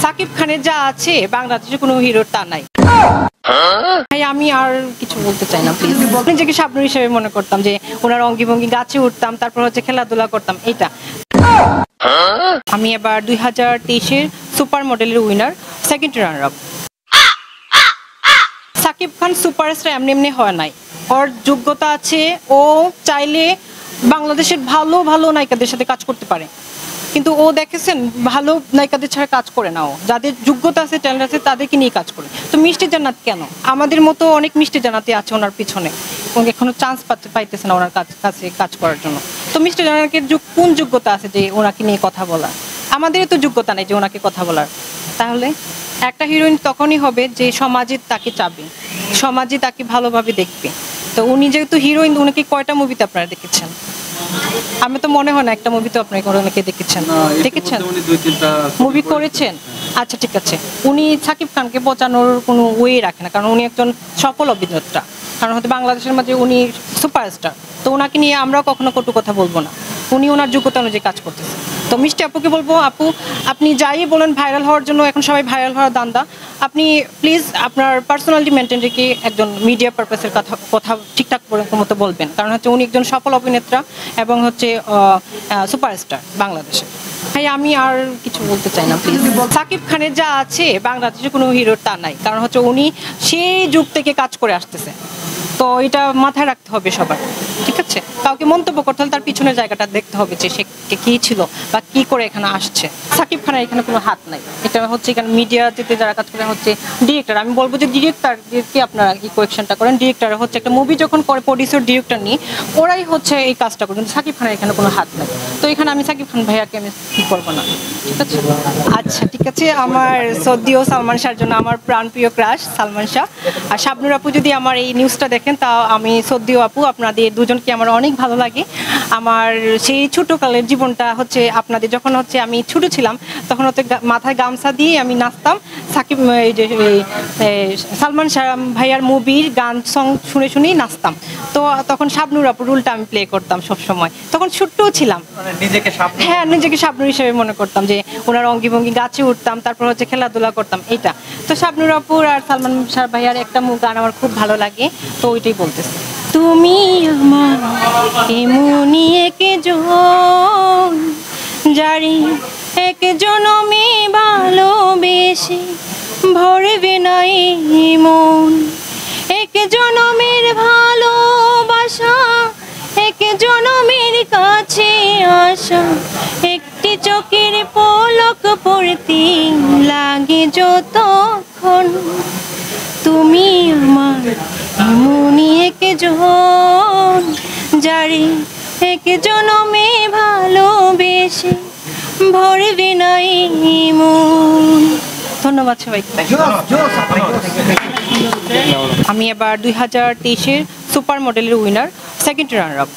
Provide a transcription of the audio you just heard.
সাকিব খানের যা আছে বাংলাদেশে কোনো হিরোর তা নাই। ভাই আমি আর কিছু বলতে চাই না প্লিজ। নিজেকে শাবনূর হিসেবে মনে করতাম যে ওনার অঙ্গি ভঙ্গি গাছে উঠতাম, তারপর হচ্ছে খেলাধুলা করতাম এইটা। আমি এবার 2023-এর সুপার মডেলের winner, second runner up. Shakib Khan superstar এমনি এমনি হয় নাই, ওর যোগ্যতা আছে। ও চাইলে বাংলাদেশের ভালো ভালো নায়িকাদের সাথে কাজ করতে পারে, কিন্তু ও দেখেছেন ভালো নায়িকাদের ছাড়া কাজ করে না। ও যাদের যোগ্যতা আছে, ট্যালেন্ট আছে, তাদেরকে নিয়ে কাজ করে। তো মিষ্টি জান্নাত কেন? আমাদের মতো অনেক মিষ্টি জান্নাতি আছে ওনার পিছনে, এবং এখনো চান্স পাইতেছে না ওনার কাছে কাজ করার জন্য। তো মিষ্টি জান্নাতের কোন যোগ্যতা আছে যে ওনাকে নিয়ে কথা বলা? আমাদেরও তো যোগ্যতা নেই যে ওনাকে কথা বলার। তাহলে একটা হিরোইন তখনই হবে যে সমাজে তাকে চাবে, সমাজে তাকে ভালোভাবে দেখবে। তো উনি যেহেতু হিরোইন, উনাকে কয়টা মুভিতে আপনারা দেখেছেন? আমি তো মনে হয় না একটা মুভি তো আপনি অনেকে দেখেছেন। দেখেছেন? মুভি করেছেন? আচ্ছা ঠিক আছে। উনি সাকিব খানকে বোঝানোর কোনো ওয়ে রাখে না, কারণ উনি একজন সফল অভিনেতা। কারণ হয়তো বাংলাদেশের মাঝে উনি সুপারস্টার, তো ওনাকে নিয়ে আমরাও কখনো কটু কথা বলবো না। উনি ওনার যোগ্যতা অনুযায়ী কাজ করতেছেন। তো মিষ্টি আপুকে বলবো, আপু আপনি যাই বলেন ভাইরাল হওয়ার জন্য, এখন সবাই ভাইরাল হওয়ার দান্দা। আপনি প্লিজ আপনার পার্সোনালিটি মেনটেন রেখে একজন মিডিয়া পারপাসের কথা ঠিকঠাক মতো বলবেন, কারণ হচ্ছে উনি একজন সফল অভিনেতা এবং হচ্ছে সুপারস্টার বাংলাদেশে। ভাই আমি আর কিছু বলতে চাই না প্লিজ। সাকিব খানের যা আছে বাংলাদেশে কোনো হিরোর তা নাই, কারণ হচ্ছে উনি সেই যুগ থেকে কাজ করে আসতেছে। তো এটা মাথায় রাখতে হবে সবার, ঠিক আছে? কাউকে মন্তব্য করতে হলে তার পিছনের জায়গাটা দেখতে হবে যে সে কি ছিল বা কি করে এখানে আসছে। সাকিব খানের এখানে কোনো হাত নাই। এটা হচ্ছে এখানে মিডিয়াতে যারা কাজ করে হচ্ছে ডিরেক্টর। আমি বলবো যে ডিরেক্টরকে আপনারা কি কোয়েকশনটা করেন। ডিরেক্টর হচ্ছে একটা মুভি যখন করে, প্রডিউসার ডিরেক্টর নিয়ে ওরাই হচ্ছে এই কাজটা করে, কিন্তু সাকিব খানের এখানে কোনো হাত নাই। তো এখানে আমি সাকিব খান ভাইয়াকে আমি কি করবো না, ঠিক আছে? আচ্ছা ঠিক আছে। আমার সদ্যীয় সালমান শাহর জন্য আমার প্রাণপ্রিয় ক্রাশ সালমান শাহ। আর শাবনূর আপু যদি আমার এই নিউজটা দেখেন, তা আমি সদ্যীয় আপু, আপনাদের দুজনকে আমার অনেক ভালো লাগে। আমার সেই ছোটোকালের জীবনটা হচ্ছে আপনাদের, যখন হচ্ছে আমি ছোটো ছিলাম তখন হচ্ছে মাথায় গামছা দিয়ে আমি নাচতাম সাকিব এই যে সালমান শাহ ভাইয়ার মুভির গান সং শুনে শুনেই নাচতাম। তো তখন শাবনূর আপুর রুলটা আমি প্লে করতাম সবসময়, তখন ছোট্টও ছিলাম। হ্যাঁ, নিজেকে শাবনূর হিসেবে মনে করতাম যে ওনার অঙ্গি ভঙ্গি গাছে উঠতাম, তারপর হচ্ছে খেলাধুলা করতাম এইটা। তো শাবনূর আপুর আর সালমান শাহ ভাইয়ার একটা গান আমার খুব ভালো লাগে, তো ওইটাই বলতেছি। তুমি আমার এমনই একজন, যারি এক জনমে ভালোবেসে ভরবে না এই মন। এক জনমের ভালোবাসা, এক জনমের কাছে আসা, একটি চোখের পলক পড়তে লাগে যতক্ষণ। তুমি আমার এমনই একজন, যারে এক জনমে ভালোবেসে ভরবে না এই মন। ধন্যবাদ সবাইকে। আমি এবার 2023-এর সুপার মডেলের উইনার, সেকেন্ড রানার আপ।